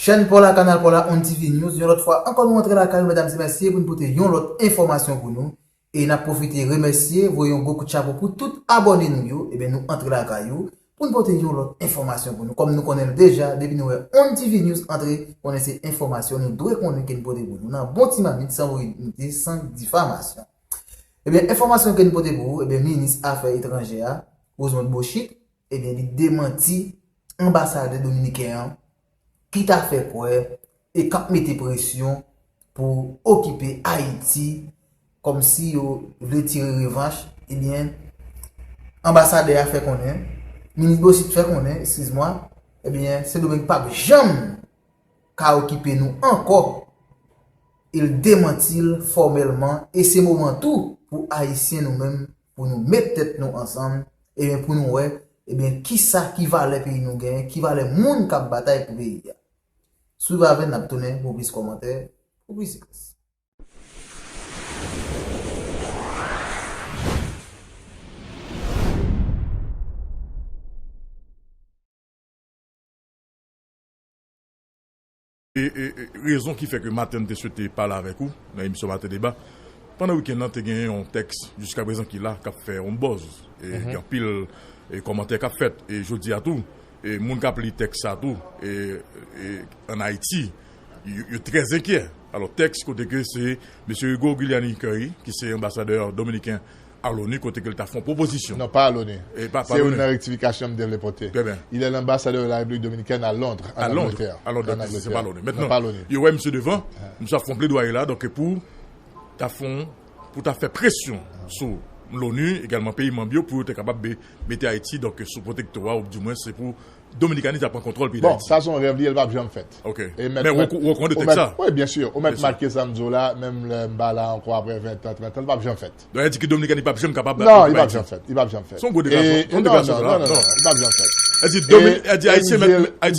Chaîne pour la canal pour la On TV News. Une autre fois, encore nous montrer la caméra, mesdames et messieurs, pour nous porter une autre information pour nous. Et nous profiter remercier, voyons beaucoup de chapeau pour tout abonner nous, et bien nous entrer la caillou, pour nous porter une autre information pour nous. Comme nous connaissons déjà, depuis nous On TV News, entrer, connaître ces informations, nous devons connaître qu'elle porter pour nous. Nous avons bon petit mamite sans diffamation. Eh bien, information que nous porter pour vous, eh bien, ministre Affaires étrangères, Ousmane Bochit, eh bien, il démenti ambassadeur dominicain qui t'a fait quoi et quand mettait pression pour occuper Haïti comme si vous voulez tirer revanche. Eh bien, ambassadeur a fait qu'on est, ministre Bochit fait qu'on est, excuse-moi, eh bien, c'est domaine pas jamais qu'à occuper nous encore. Il démentit formellement et c'est moment tout pour Haïtiens nous-mêmes, pour nous mettre tête nous ensemble et bien pour nous ouais, et bien qui ça qui va les pays nous gagner, qui va les monde qui bataille pour pays. Suivez avec n'a tourner pour plus commentaires, pour plus Et raison qui fait que matin je souhaité parler avec vous dans l'émission Matin Débat. Pendant le week-end, tu as gagné un texte jusqu'à présent qui a fait un buzz. Et il y a pile de commentaires qui a fait. Et je dis à tout, et les gens qui ont pris le texte à tout, et en Haïti, ils sont très inquiets. Alors, texte, côté que c'est M. Hugo Giuliani Curry, qui est ambassadeur dominicain à l'ONU, côté que il t'a fait une proposition. Non, pas à l'ONU. C'est une rectification de développer. Il est l'ambassadeur de la République dominicaine à Londres, en Angleterre. À Londres, c'est pas l'ONU. Maintenant, il y a monsieur devant, nous avons fait plaidoyer là, donc pour faire pression sur l'ONU, également pays membres, pour être capable de mettre Haïti donc sous protectorat, ou du moins c'est pour Dominicanisme prendre contrôle pays d'Haïti. Bon, ça son rêve, elle va bien fait. OK. Mais on connaît ça. Oui, bien sûr. On met marqué Samzo là, même le Mbala encore après 20 ans, 30 ans, elle va bien fait. Donc elle dit que Dominicanisme pas bien capable. Non, il va bien fait. Il va bien fait. Son go déclaration. Non, il va bien fait. Elle dit Haïtien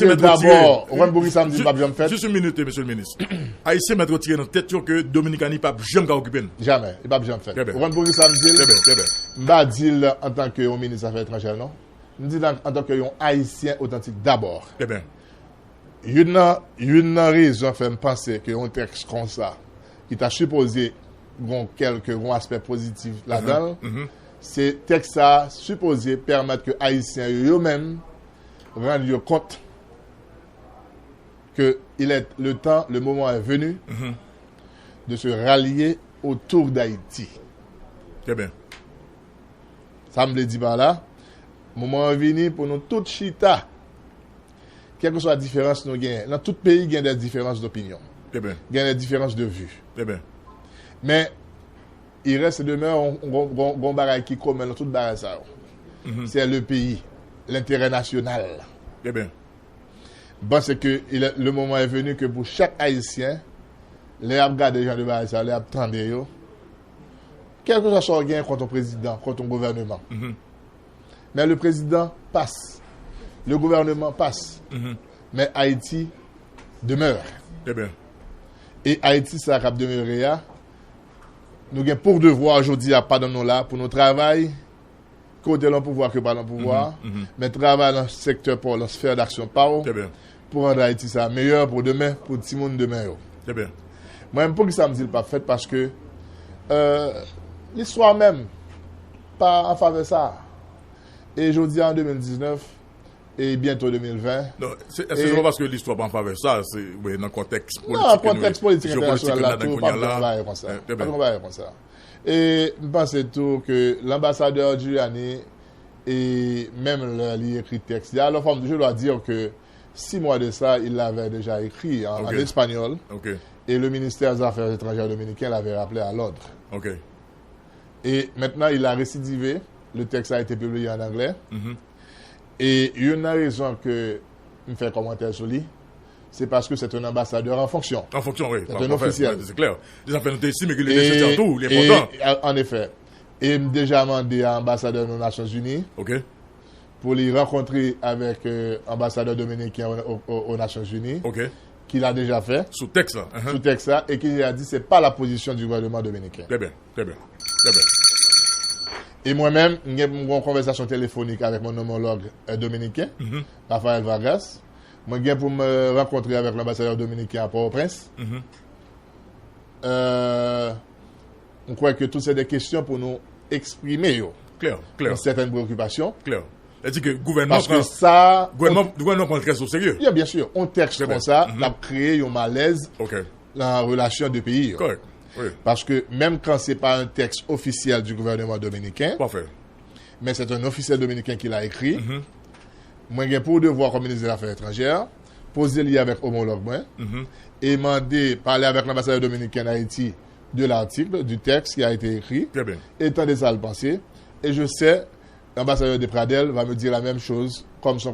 mettre d'abord, Juan Boris Samdi il va bien fait. Juste une minute, monsieur le ministre. Haïtien mettre tiré dans tête que Dominicanisme pas bien occuper. Jamais, il va bien fait. Juan Boris Samdi, m'a dit en tant que ministre des Affaires étrangères non. Je dis en tant que Haïtien authentique d'abord. Eh bien. Une raison fait me penser que un texte comme ça, qui t'a supposé quelques aspects positifs là-dedans, c'est texte ça supposé permettre que Haïtiens eux-mêmes rendent compte que le moment est venu de se rallier autour d'Haïti. Très bien. Ça me le dit par là. Moment venu pour nous toutes chita. Quelle que soit la différence nous gagnons. Dans tout pays, il y a des différences d'opinion. Il y a des différences de vue. Mais il reste demeure un bagage qui commun dans tout bagage ça. C'est le pays, l'intérêt national. Bon, c'est que le moment est venu que pour chaque Haïtien, les abgades des gens de bagage ça, les abtendés, quel que soit le gain contre ton président, contre ton gouvernement. Mais le président passe, le gouvernement passe, mais Haïti demeure. Et Haïti, ça a demeuré. Nous avons pour devoir aujourd'hui à pas dans nous là, pour nos travail, côté le pouvoir que pas le pouvoir, mais travail dans le secteur pour la sphère d'action pour rendre Haïti ça meilleur pour demain, pour tout le monde demain. Moi, même pour que ça me dit pas fait parce que l'histoire même, pas en faveur de ça. Et je dis en 2019 et bientôt 2020. Non, c'est pas parce que l'histoire pas en faveur ça, c'est dans le contexte politique. Non, contexte politique international là, tout pas comme ça. Pas comme ça. Et je pense tout que l'ambassadeur Giuliani et même l'écrit texte, alors je dois dire que 6 mois de ça, il l'avait déjà écrit en espagnol. Et le ministère des Affaires étrangères dominicain l'avait rappelé à l'ordre. Et maintenant, il a récidivé. Le texte a été publié en anglais. Et une raison que je me fais commentaire sur lui, c'est parce que c'est un ambassadeur en fonction. En fonction, oui. C'est un officiel. C'est clair. Les affaires noté ici, mais que les tout, il est important. En effet. Et il m'a déjà demandé à l'ambassadeur des Nations Unies pour les rencontrer avec l'ambassadeur dominicain aux Nations Unies. Qu'il a déjà fait. Sous texte, là. Sous texte, là. Et qu'il a dit que ce n'est pas la position du gouvernement dominicain. Très bien. Et moi-même, j'ai eu une conversation téléphonique avec mon homologue dominicain, Rafael Vargas, Moi, je pour me rencontrer avec l'ambassadeur dominicain à Port-au-Prince. On croit que tout c'est des questions pour nous exprimer Clair. certaines préoccupations. Clair. C'est-à-dire que le gouvernement Parce que ça... Le gouvernement prend le très au sérieux. Bien sûr. On texte comme ça, on a créé un malaise OK. dans la relation de pays. Correct. Oui. Parce que même quand ce n'est pas un texte officiel du gouvernement dominicain, Parfait. mais c'est un officiel dominicain qui l'a écrit, moi, j'ai pour devoir comme ministre des Affaires étrangères, poser lié avec homologue, et demander, parler avec l'ambassadeur dominicain d'Haïti de l'article, du texte qui a été écrit, Très bien. et tenter ça à le penser. Et je sais, l'ambassadeur de Pradel va me dire la même chose, comme son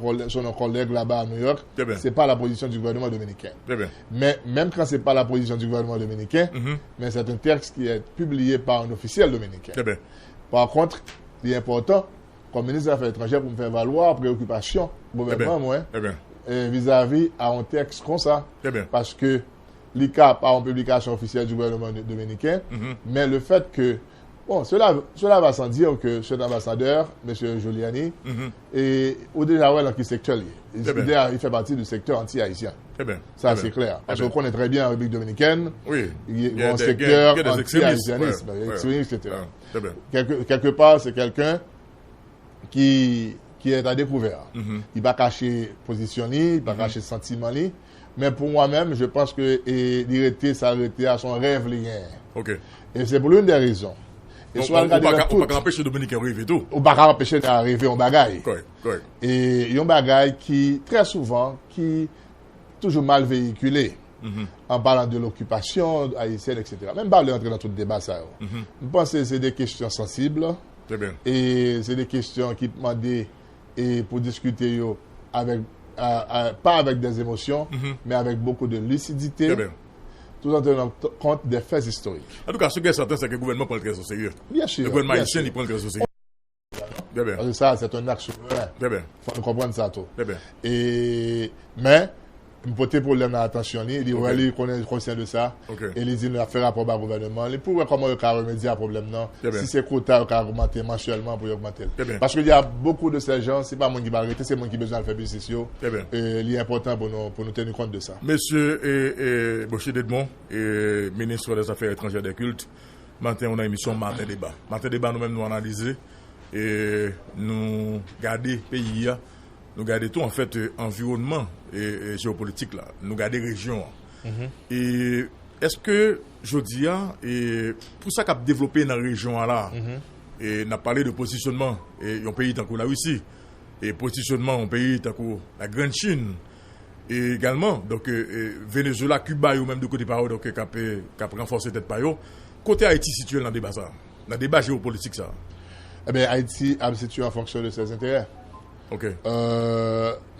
collègue là-bas à New York. Très bien. C'est pas la position du gouvernement dominicain. Très bien. Mais même quand c'est pas la position du gouvernement dominicain, mais c'est un texte qui est publié par un officiel dominicain. Très bien. Par contre, il est important, comme ministre des Affaires étrangères, pour me faire valoir préoccupation gouvernement, moi, Très bien. vis-à-vis à un texte comme ça. Très bien. Parce que l'ICA pas en publication officielle du gouvernement dominicain, mais le fait que, bon, cela va sans dire que cet ambassadeur, M. Giuliani, est au déjà dans quel secteur il fait partie du secteur anti-haïtien. Très bien. Ça, c'est clair. Parce qu'on connaît très bien la République dominicaine, Oui. il y a un secteur des anti-haïtianisme, extrémistes. extrémisme, etc. Très bien. Quelque part, c'est quelqu'un qui est à découvert. Il ne va pas cacher position, il ne va pas cacher sentiment. Mais pour moi-même, je pense que l'irrité s'arrêter à son rêve lien. OK. Et c'est pour l'une des raisons. Et soit On va empêcher Dominique de rêver tout. on ne peut pas empêcher d'arriver en bagaille. Correct. Et il y a un bagaille qui, très souvent, qui toujours mal véhiculé. En parlant de l'occupation haïtienne, etc. Même pas entrer dans tout le débat, ça. Je pense que c'est des questions sensibles. Très bien. Et c'est des questions qui demandent et pour discuter avec, pas avec des émotions, mais avec beaucoup de lucidité. Très bien. Tout en tenant compte des faits historiques. En tout cas, ce qui est certain, c'est que le gouvernement prend le très au sérieux. Bien sûr. Le gouvernement haïtien, il prend le très au sérieux. Très bien. Parce que ça, c'est un acte souverain. Très bien. Il faut comprendre ça tout. Très bien. Mais, je me problème dans l'attention. Il dit, ouais, il est conscient de ça. Okay. Et il dit, il a fait rapport au gouvernement. Il pourrait comment il remédier à problème, non? Si c'est quota, il a augmenté mensuellement pour augmenter. Parce qu'il y a beaucoup de ces gens, c'est pas moi qui va arrêter, c'est moi qui a besoin de faire business. Très bien. Et il est important pour nous tenir compte de ça. Monsieur Boucher Dedmont, ministre des Affaires étrangères des cultes, matin, on a une émission Matin Débat. Matin Débat, nous-mêmes, nous analyser et nous garder pays, nous garder tout, en fait, environnement et géopolitique, là. Nous garder région. Et est-ce que, je dis, et pour ça qu'a développé dans la région, là, et n'a parlé de positionnement, et un pays tant que la Russie, et positionnement un pays tant que la Grande Chine, et également, donc, Venezuela, Cuba, ou même de côté par donc, qui a renforcé tête par eux. Côté Haïti situé dans le débat, ça. Dans le débat géopolitique, ça. Eh bien, Haïti a situé en fonction de ses intérêts. OK.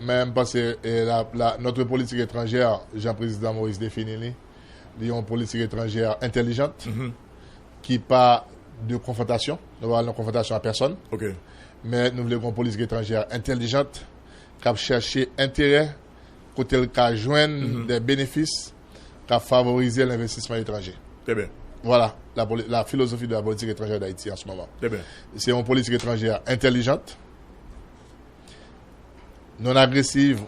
Même parce que notre politique étrangère, Jean-Président Maurice définit, il y a une politique étrangère intelligente, qui pas de confrontation. Nous n'avons pas de confrontation à personne. OK. Mais nous voulons une politique étrangère intelligente, qui a cherché intérêt, côté le cas joindre des bénéfices, qui a favorisé l'investissement étranger. Très bien. Voilà la philosophie de la politique étrangère d'Haïti en ce moment. Très bien. C'est une politique étrangère intelligente, non agressive,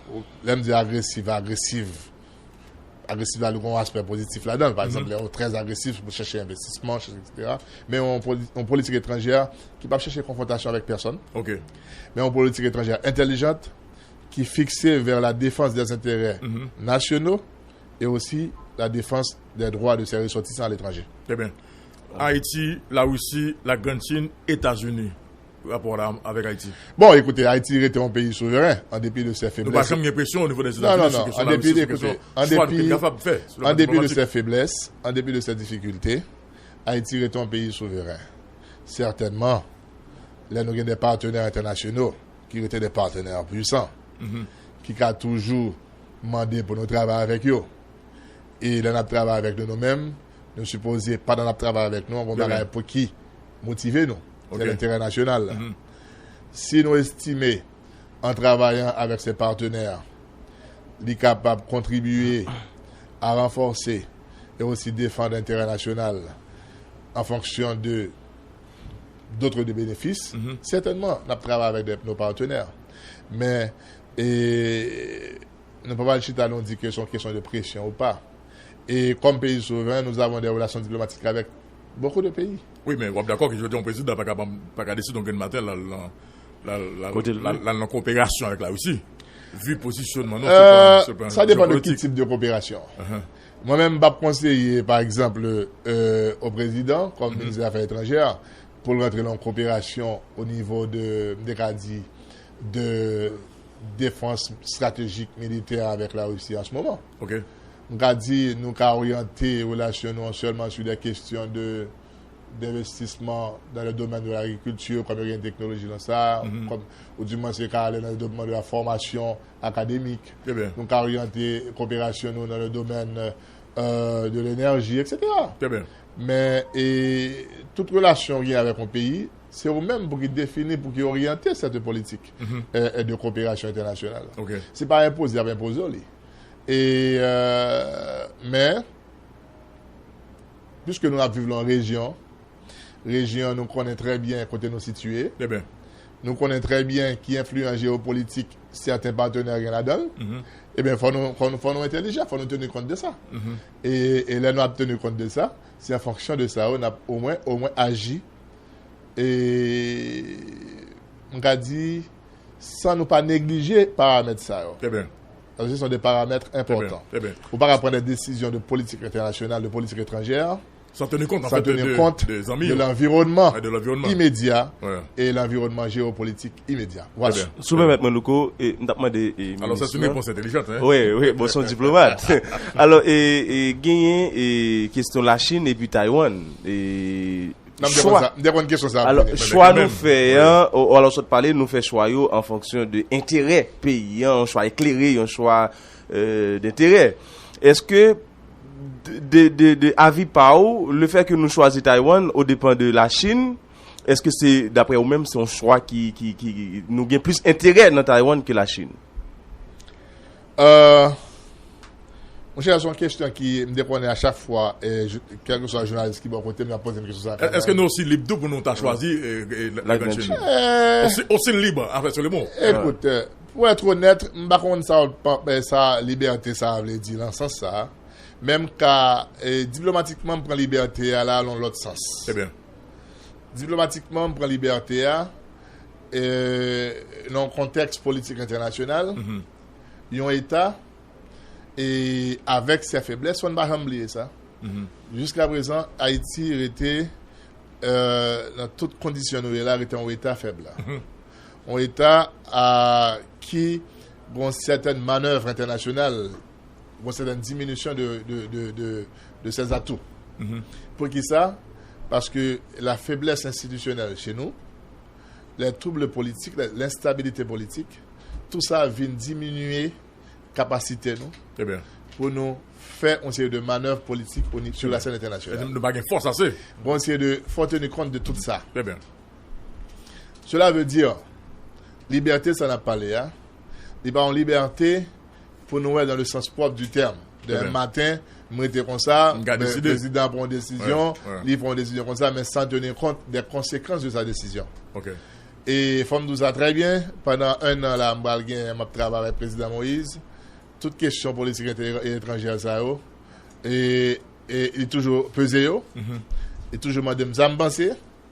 l'aime dire agressive, a un aspect positif là-dedans. Par exemple, elle est très agressive pour chercher investissement, etc. Mais une politique étrangère qui ne va pas chercher confrontation avec personne. OK. Mais une politique étrangère intelligente qui est fixée vers la défense des intérêts nationaux et aussi la défense des droits de ses ressortissants à l'étranger. Très bien. Haïti, la Russie, la Grande Chine, États-Unis. Rapport avec Haïti. Bon, écoutez, Haïti était un pays souverain, en dépit de ses faiblesses. Nous n'avons pas l'impression au niveau des États-Unis. Non. En dépit de ses faiblesses, en dépit de ses difficultés, Haïti est un pays souverain. Certainement, là, nous avons des partenaires internationaux qui étaient des partenaires puissants, qui ont toujours demandé pour nous travailler avec eux. Et là, nous travaillons avec nous-mêmes. Nous supposons pas dans notre travail avec nous, on va pour qui motiver nous. C'est l'intérêt national. Si nous estimons, en travaillant avec ses partenaires, les capables de contribuer à renforcer et aussi défendre l'intérêt national en fonction de d'autres bénéfices, certainement, nous travaillons avec nos partenaires. Mais nous ne pouvons pas le chita, nous dit que c'est une question de pression ou pas. Et comme pays souverain, nous avons des relations diplomatiques avec beaucoup de pays. Oui, mais on est d'accord que je dis au président n'a pas décider de matin la coopération avec la Russie. Vu le positionnement, non, ça dépend de quel type de coopération. Moi-même, je conseiller, par exemple, au président, comme ministre des Affaires étrangères, pour rentrer en coopération au niveau de défense stratégique militaire avec la Russie en ce moment. Ok. Nous avons dit, nous avons orienté les relations non seulement sur des questions d'investissement dans le domaine de l'agriculture, comme il y a une technologie dans ça, comme, ou du moins c'est dans le domaine de la formation académique. Nous avons orienté la coopération dans le domaine de l'énergie, etc. Mais toute relation qu'il y a avec un pays, c'est vous-même pour qu'il définisse, pour qu'il oriente cette politique de coopération internationale. Ce n'est pas imposé, c'est imposé. Mais, puisque nous vivons en région, nous connaissons très bien côté nous situés. Nous connaissons très bien qui influence géopolitique certains partenaires là-dedans. Eh bien, il faut nous intelligents, il faut nous tenir compte de ça. Et là, nous avons tenu compte de ça. C'est en fonction de ça, on a au moins agi. Et on a dit, sans nous pas négliger les paramètres ça. Parce que ce sont des paramètres importants. Ou pas prendre des décisions de politique internationale, de politique étrangère. Sans tenir compte, de l'environnement immédiat et l'environnement géopolitique immédiat. Voilà. Souvent, Manouko, alors, ça, c'est une réponse intelligente. Hein? Oui, bon, son diplomate. Alors, gagner question la Chine et puis Taïwan. Choix. Alors, choix nous fait, alors, ça te parler, nous fait choix en fonction de intérêt pays, un choix éclairé, un choix d'intérêt. Est-ce que de avis par où, le fait que nous choisissons Taïwan au dépend de la Chine, est-ce que c'est, d'après vous-même, c'est un choix qui nous gagne plus intérêt dans Taïwan que la Chine? Mon cher, c'est une question qui me dépend à chaque fois, quel que soit le journaliste qui va côté, me pose une question. Est-ce que nous aussi libres pour nous choisir la grande Chine? Aussi libre, en fait, c'est le mot. Écoute, pour être honnête, je ne sais pas ça, liberté, ça veut dire dans ce sens ça. Même qu'à diplomatiquement, on prend liberté là dans l'autre sens. C'est bien. Diplomatiquement, on prend liberté dans le contexte politique international. Il y a un État et avec ses faiblesses, on ne va pas oublier ça. Jusqu'à présent, Haïti était dans toutes conditions là, était un État faible. Un État qui a une certaine manœuvre internationale. C'est une diminution de ses atouts. Pour qui ça? Parce que la faiblesse institutionnelle chez nous, les troubles politiques, l'instabilité politique, tout ça vient diminuer la capacité nous pour nous faire une série de manœuvres politiques sur la scène internationale. Nous n'avons pas force assez. Bon, il faut tenir compte de tout ça. Cela veut dire, liberté, ça n'a pas parlé. Il y a une liberté pour nous dans le sens propre du terme. D'un matin, nous étions comme ça, le président prend une décision, il prend une décision comme ça, mais sans tenir compte des conséquences de sa décision. Et Femme nous a très bien, pendant un an, là, je travaille avec le président Moïse, toute question politique et étrangère, ça, et il est toujours pesé, et toujours m'a dit,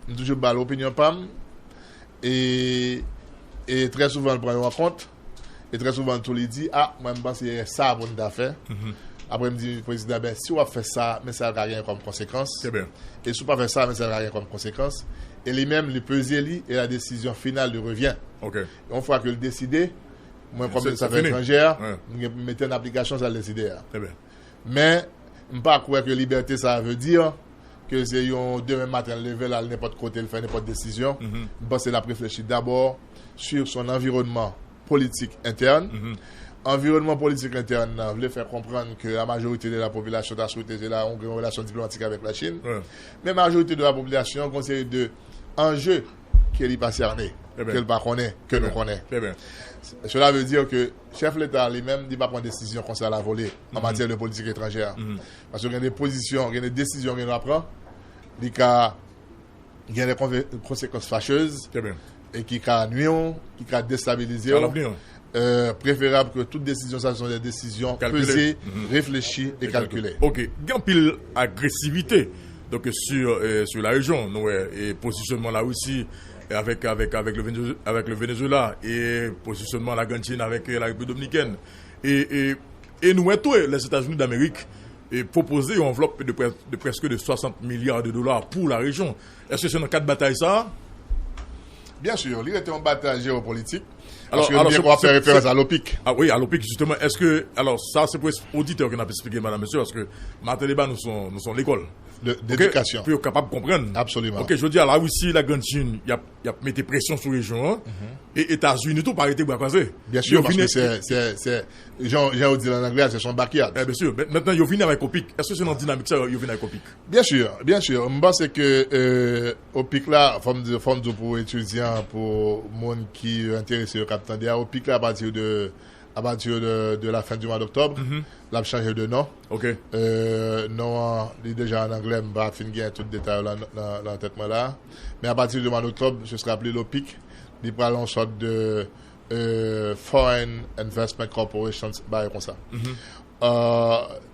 il toujours bas l'opinion PAM, et très souvent, il prend en compte. Et très souvent, tout le monde dit, moi, je pense que c'est ça pour nous faire. Après, je me dis, le président, si on fait ça, mais ça n'a rien comme conséquence. Et si on ne fait pas ça, mais ça n'a rien comme conséquence. Et lui-même, le peser, et la décision finale lui revient. Et une fois que le décider, moi, comme ça fait étrangère, je mettais en application, ça le décider. Mais, je ne pas croire que liberté, ça veut dire que c'est demain matin, lever là, n'importe côté, faire n'importe décision. Je pense que c'est la réfléchir d'abord sur son environnement politique interne. Environnement politique interne, je voulais faire comprendre que la majorité de la population a souhaité une relation diplomatique avec la Chine. Mais la majorité de la population a une série d'enjeux qu'elle n'est pas cernée, qu'elle ne connaît, que nous connaissons. Cela veut dire que le chef de l'État lui-même ne dit pas prendre des décisions comme ça à la volée en matière de politique étrangère. Parce qu'il y a des positions, il y a des décisions qu'il doit prendre, il y a des conséquences fâcheuses. Et qui a nuit, qui a déstabilisé préférable que toutes décisions, ça sont des décisions Calculées. pesées, réfléchies et calculées. Ok, il y a une pile agressivité donc, sur la région, nous, et positionnement là aussi avec le Venezuela et positionnement l'Argentine avec la République dominicaine. Et nous, tous les États-Unis d'Amérique et proposer une enveloppe de presque de 60 milliards de dollars pour la région. Est-ce que c'est dans le cadre de bataille ça? Bien sûr, il était en bataille géopolitique. Alors, Parce que on va faire référence à l'OPIC. Ah oui, à l'OPIC, justement. Est-ce que, alors, ça, c'est pour les auditeurs qu'on a pu expliquer, madame, monsieur, parce que Martin Débat, nous sommes l'école. D'éducation. Puis, capable de comprendre. Absolument. Ok, je veux dire, là aussi, la Argentine, il y a mis pression sur les gens, et États-Unis, tout, pas arrêter de croiser. Bien sûr, parce que c'est, j'ai dit en anglais, c'est son backyard. Bien sûr. Maintenant, ils viennent avec OPIC. Est-ce que c'est dans la dynamique ça, ils viennent avec OPIC? Bien sûr. Je pense que, OPIC là, forme pour étudiants, pour monde qui est intéressé au capitaine d'IA, OPIC là, à partir de la fin du mois d'octobre, l'a changé de nom. Ok. Non, déjà en anglais, je vais finir tout le détail dans la tête là. Mais à partir du mois d'octobre, je serai appelé l'OPIC. Il prend une sorte de Foreign Investment Corporation, comme ça.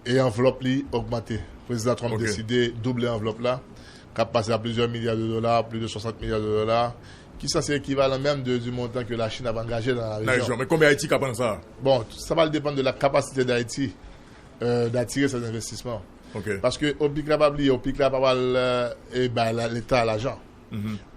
Et enveloppe li augmentée. Le président Trump a décidé de doubler l'enveloppe là, qui a passé à plusieurs milliards de dollars, plus de 60 milliards de dollars. Qui ça c'est équivalent même du montant que la Chine a engagé dans la région. Mais combien Haïti prend ça? Bon, ça va dépendre de la capacité d'Haïti d'attirer ces investissements. Okay. Parce que OPIC là pas l'État l'argent.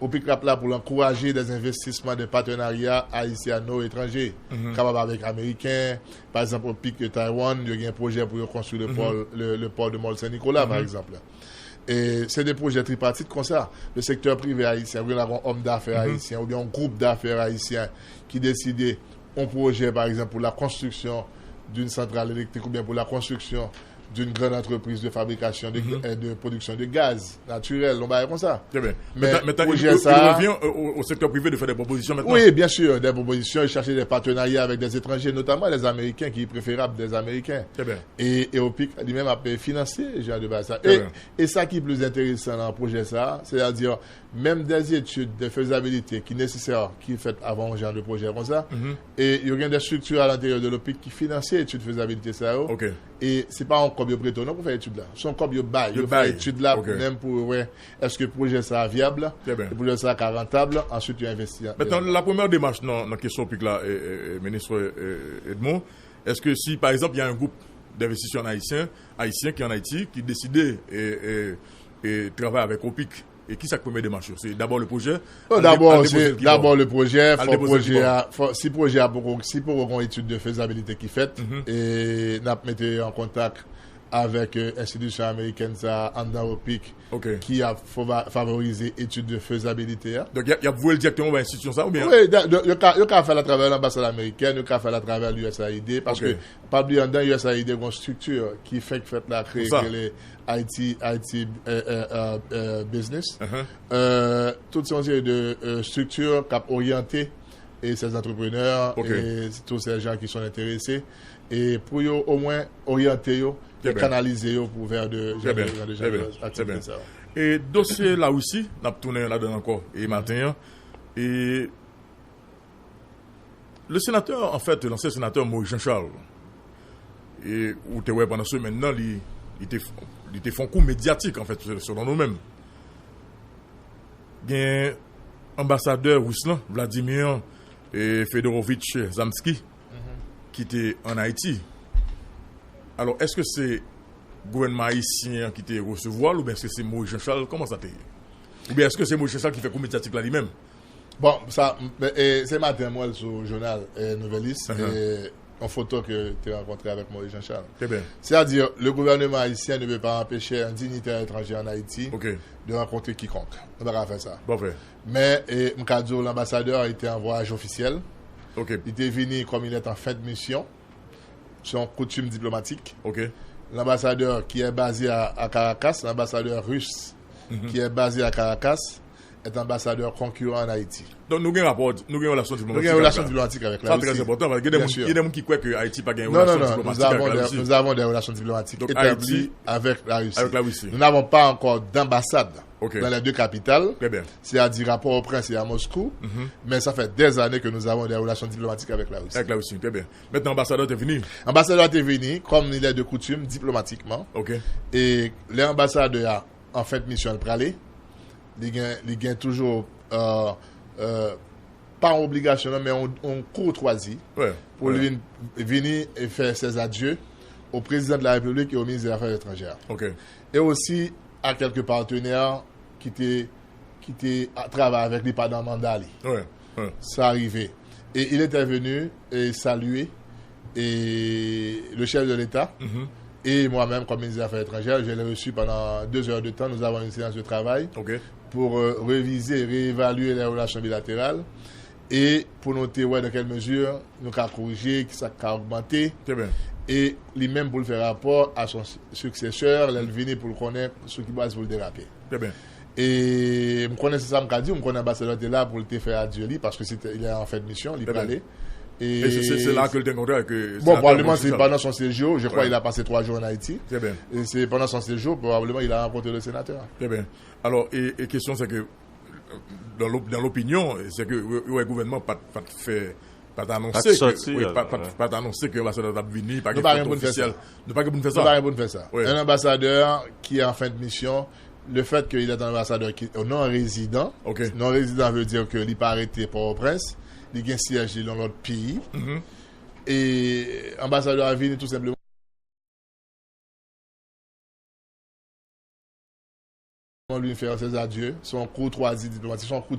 OPIC là pour encourager des investissements de partenariats haïtiano-étrangers, capable avec américains. Par exemple, OPIC de Taïwan, il y a un projet pour construire le port de Mont-Saint-Nicolas, par exemple. Et c'est des projets tripartites comme ça. Le secteur privé haïtien, ou bien un homme d'affaires haïtien, ou bien un groupe d'affaires haïtien qui décide un projet, par exemple, pour la construction d'une centrale électrique, ou bien pour la construction d'une grande entreprise de fabrication de production de gaz naturel, on va dire comme ça. Très bien. Mais maintenant, il revient au secteur privé de faire des propositions maintenant. Oui, bien sûr, des propositions, et chercher des partenariats avec des étrangers, notamment les Américains, qui est préférable des Américains. Très bien. Et OPIC lui-même a financé genre de base ça. Et ça qui est plus intéressant dans le projet ça, c'est-à-dire même des études de faisabilité qui nécessaires, qui est faites avant un genre de projet comme ça. Et il y a des structures à l'intérieur de l'OPIC qui financent l'étude de faisabilité ça. Okay. Et c'est pas encore bio prétendant pour faire l'étude là. Son comme bio bail, il fait l'étude là même pour est-ce que le projet ça viable, le projet ça rentable, ensuite il investit. Maintenant la première démarche dans la question OPIC là ministre Edmond, est-ce que si par exemple il y a un groupe d'investisseurs haïtiens qui est en Haïti qui décide et travaille avec OPIC, et qui ça première démarche? C'est d'abord le projet. D'abord le projet. Si pour une étude de faisabilité qui fait et n'a mis en contact avec l'institution américaine OPIC qui a favorisé l'étude de faisabilité. Donc il y a voué directement à l'institution ça ou bien? Oui, il y a fait à travers l'ambassade américaine, il y a fait à travers l'USAID parce que pas oublier dans l'USAID une structure qui fait la créer les IT business. Toutes ces série de structures qui ont orienté et ces entrepreneurs et tous ces gens qui sont intéressés et pour au moins orienter et canaliser pour vers de activités. Et dossier là aussi, on a tourné là-dedans encore et matin et le sénateur en fait, l'ancien sénateur Maurice Jean-Charles et où tu pendant ce maintenant il était font coup médiatique en fait selon nous-mêmes. Il y a un ambassadeur Ruslan Vladimir Fedorovitch Zamsky qui était en Haïti. Alors, est-ce que c'est le gouvernement haïtien qui était recevoir ou bien est-ce que c'est Maurice Jean-Charles? Comment ça t'est? Ou bien est-ce que c'est Maurice Jean-Charles qui fait coup médiatique là lui-même? Bon, ça, c'est matin, moi, sur le journal Nouvelliste, en photo que tu as rencontré avec Maurice Jean-Charles. Très bien. C'est-à-dire, le gouvernement haïtien ne peut pas empêcher un dignitaire étranger en Haïti de rencontrer quiconque. On ne peut pas faire ça. Bon, fait. Mais, Mkadjo, l'ambassadeur, était en voyage officiel. Il était venu comme il est en fin de mission. Son coutume diplomatique. L'ambassadeur qui est basé à Caracas, l'ambassadeur russe qui est basé à Caracas, est ambassadeur concurrent en Haïti. Donc nous avons une relation diplomatique. Nous avons une relation diplomatique avec la Russie. C'est très important parce qu'il y a des gens qui croient que Haïti n'a pas une relation diplomatique avec la Russie. Nous avons des relations diplomatiques établies avec la Russie. Avec la Russie. Nous n'avons pas encore d'ambassade Ok. dans les deux capitales. Très bien. C'est-à-dire à Port-au-Prince et à Moscou. Mais ça fait des années que nous avons des relations diplomatiques avec la Russie. Avec la Russie, très bien. Maintenant, l'ambassadeur est venu. L'ambassadeur est venu, comme il est de coutume, diplomatiquement. Ok. Et l'ambassadeur a en fait mission de praler. Il gagne toujours pas en obligation, mais on courtoisie Ouais. pour lui venir et faire ses adieux au président de la République et au ministre des Affaires étrangères. Ok. Et aussi à quelques partenaires qui travaillent avec lui pendant le mandat. Ouais. Ouais. Ça arrivait. Et il était venu et saluer et le chef de l'État. Et moi-même, comme ministre des Affaires étrangères, je l'ai reçu pendant 2 heures de temps. Nous avons une séance de travail Ok. pour réviser et réévaluer les relations bilatérales et pour noter dans quelle mesure nous avons corrigé, qui ça a augmenté. Très bien. Et lui-même pour le faire rapport à son successeur, il est venu pour le connaître ce qui va se déraper. Très bien. Et je connais ça, je connais l'ambassadeur était là pour le faire adieu lui, parce que il est en fait de mission, il peut aller. Et c'est là que le rencontré avec. Bon, probablement c'est pendant son séjour, je crois qu'il a passé 3 jours en Haïti. Très bien. Et c'est pendant son séjour, probablement il a rencontré le sénateur. Très bien. Alors, et question, c'est que dans l'opinion, c'est que le gouvernement pas fait. Pas d'annoncer que l'ambassadeur a venu, pas de officiel. Nous pas de faire ça. Nous pas de faire ça. Un ambassadeur qui est en fin de mission, le fait qu'il est un ambassadeur qui est non résident, non résident veut dire qu'il n'est pas arrêté Port-au-Prince, il a un siège dans l'autre pays. Et ambassadeur a venu tout simplement lui faire ses adieux, son courtoisie diplomatique, son coup